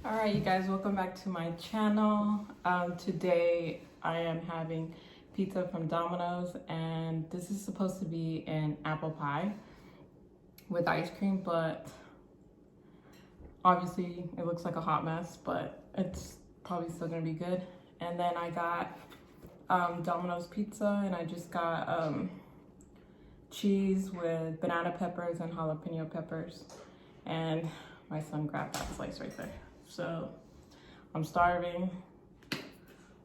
Alright, you guys, welcome back to my channel. Today I am having pizza from Domino's, and this is supposed to be an apple pie with ice cream, but obviously it looks like a hot mess, but it's probably still gonna be good. And then I got Domino's pizza, and I just got cheese with banana peppers and jalapeno peppers, and my son grabbed that slice right there. So I'm starving.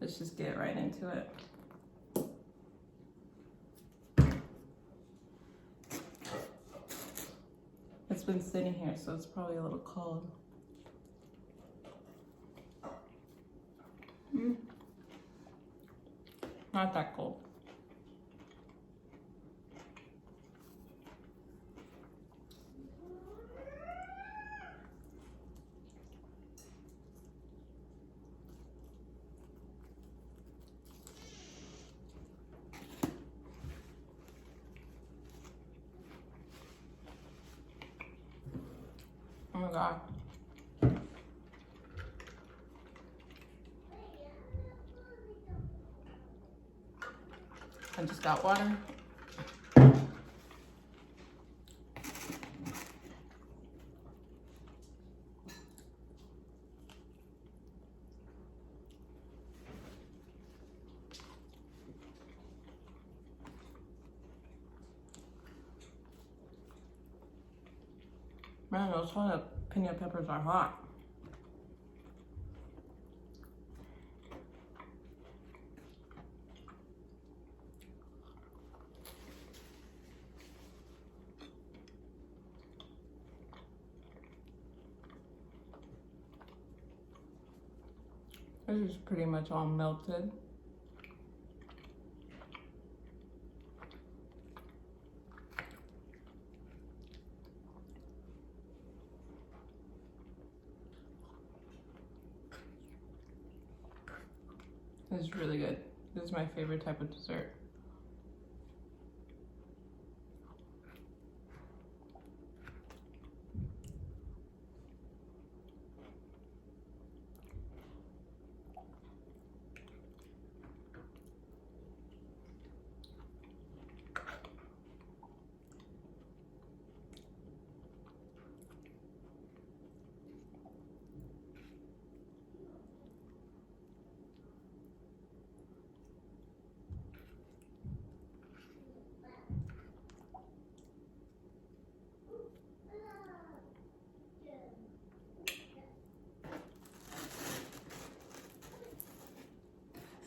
Let's just get right into it. It's been sitting here, so it's probably a little cold. Not that cold. Oh my God. I just got water. Man, those jalapeno peppers are hot. This is pretty much all melted. This is really good. This is my favorite type of dessert.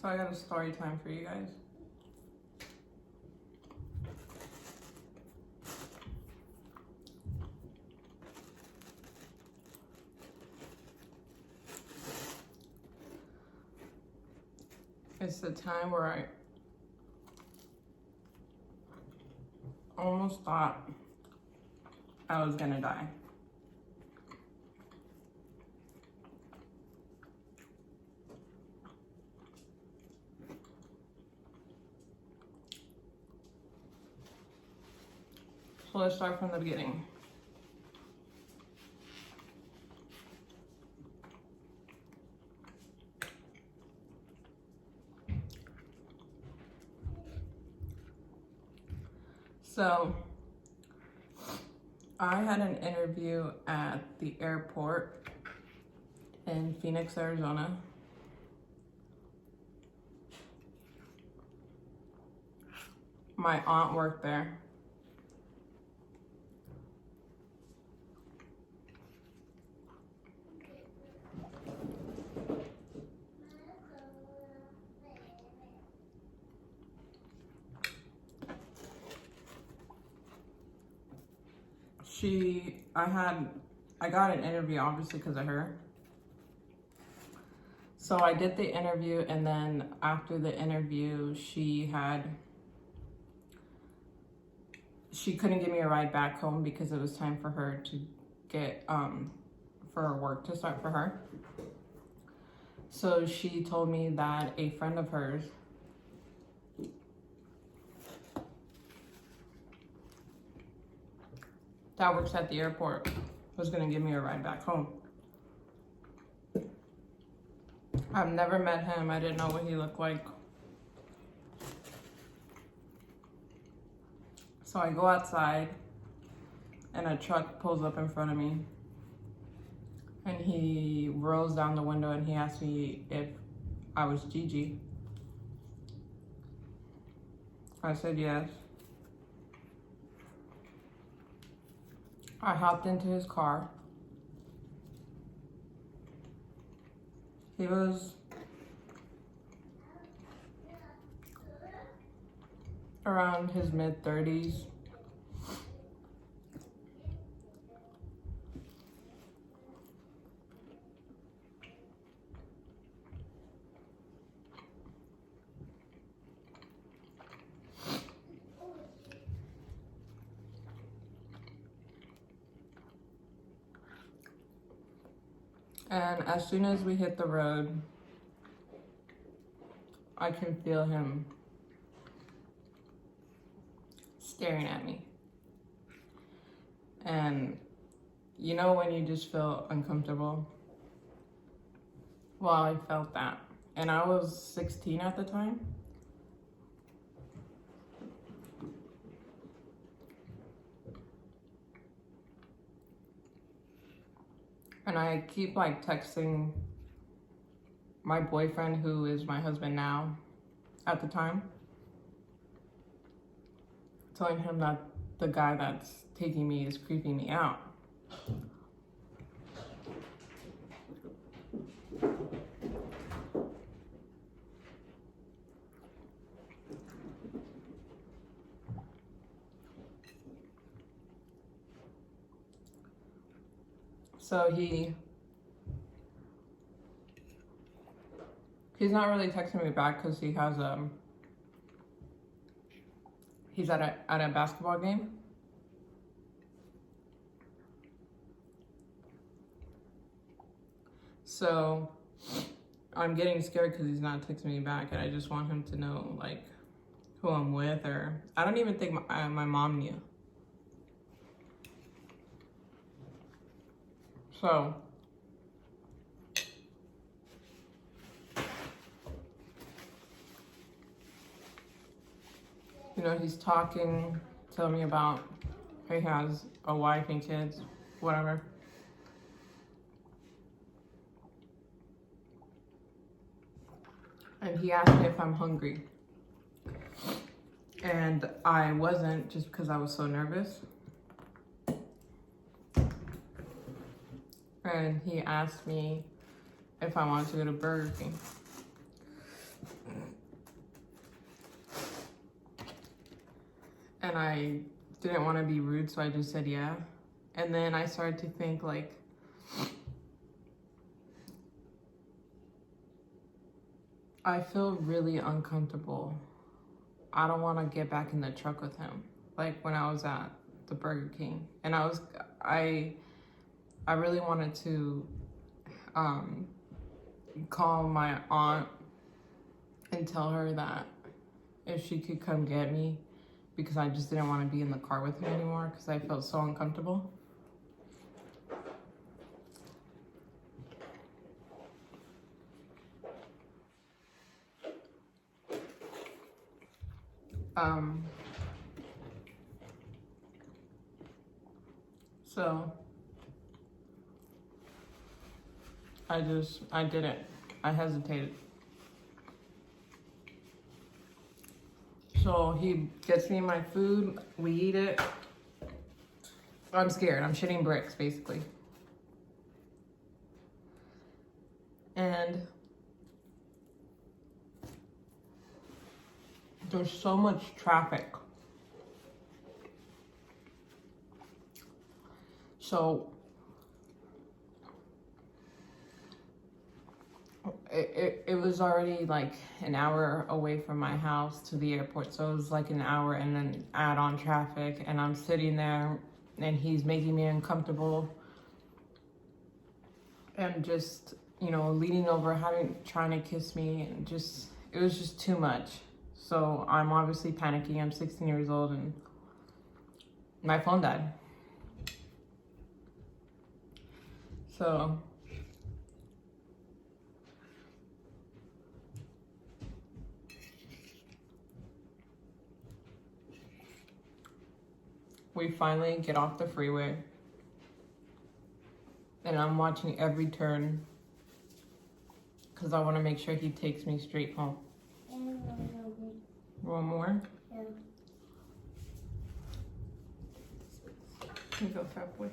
So I got a story time for you guys. It's the time where I almost thought I was gonna die. So let's start from the beginning. So I had an interview at the airport in Phoenix, Arizona. My aunt worked there. I got an interview obviously because of her. So I did the interview, and then after the interview, she couldn't give me a ride back home because it was time for her to get, for her work to start for her. So she told me that a friend of hers that works at the airport was gonna give me a ride back home. I've never met him. I didn't know what he looked like. So I go outside and a truck pulls up in front of me. And he rolls down the window and he asked me if I was Gigi. I said yes. I hopped into his car. He was around his mid-30s. And as soon as we hit the road, I can feel him staring at me. And you know when you just feel uncomfortable? Well, I felt that. And I was 16 at the time. And I keep like texting my boyfriend, who is my husband now, at the time, telling him that the guy that's taking me is creeping me out. So he's not really texting me back because he has he's at a basketball game. So I'm getting scared because he's not texting me back, and I just want him to know like who I'm with, or I don't even think my mom knew. So you know, he's talking, telling me about he has a wife and kids, whatever. And he asked me if I'm hungry. And I wasn't, just because I was so nervous. And he asked me if I wanted to go to Burger King. And I didn't want to be rude, so I just said yeah. And then I started to think like, I feel really uncomfortable. I don't want to get back in the truck with him. Like when I was at the Burger King. And I really wanted to call my aunt and tell her that if she could come get me, because I just didn't want to be in the car with him anymore because I felt so uncomfortable. So I didn't. I hesitated. So he gets me my food, we eat it. I'm scared, I'm shitting bricks basically. And there's so much traffic. So it was already like an hour away from my house to the airport. So it was like an hour and then add on traffic, and I'm sitting there and he's making me uncomfortable and just, you know, leaning over, trying to kiss me, and just, it was just too much. So I'm obviously panicking. I'm 16 years old and my phone died. So we finally get off the freeway. And I'm watching every turn because I want to make sure he takes me straight home. One more? Yeah. Here you go, fat boy.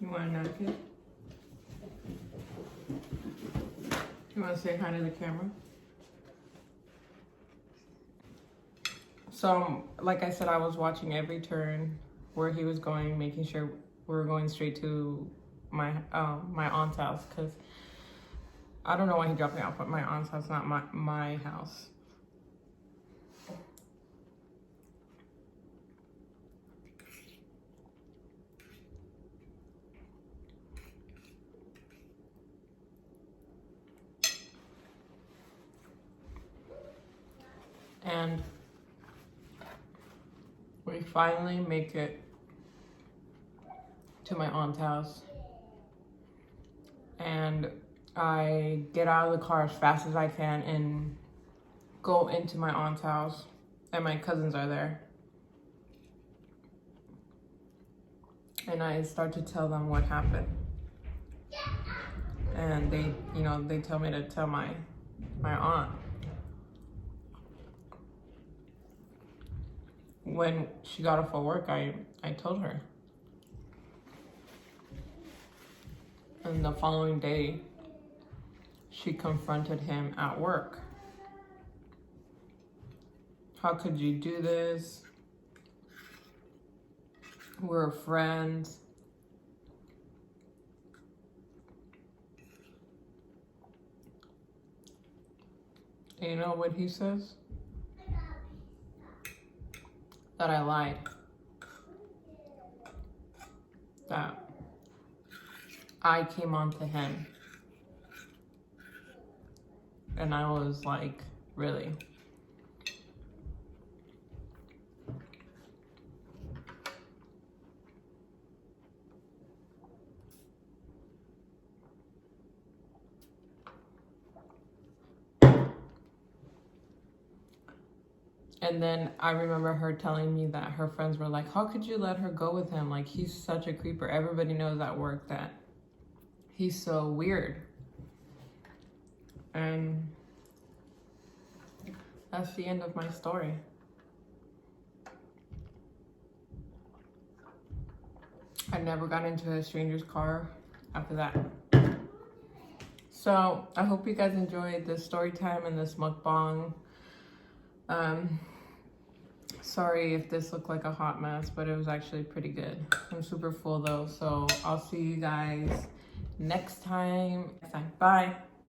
You want a napkin? You want to say hi to the camera? So, like I said, I was watching every turn where he was going, making sure we were going straight to my aunt's house, because I don't know why he dropped me off at my aunt's house, not my house. And we finally make it to my aunt's house. And I get out of the car as fast as I can and go into my aunt's house. And my cousins are there. And I start to tell them what happened. And they tell me to tell my aunt. When she got off of work, I told her. And the following day, she confronted him at work. How could you do this? We're friends. And you know what he says? That I lied. That I came on to him. And I was like, really? And then I remember her telling me that her friends were like, how could you let her go with him? Like, he's such a creeper. Everybody knows at work that he's so weird. And that's the end of my story. I never got into a stranger's car after that. So I hope you guys enjoyed this story time and this mukbang. Sorry if this looked like a hot mess, but it was actually pretty good. I'm super full though, so I'll see you guys next time. Bye.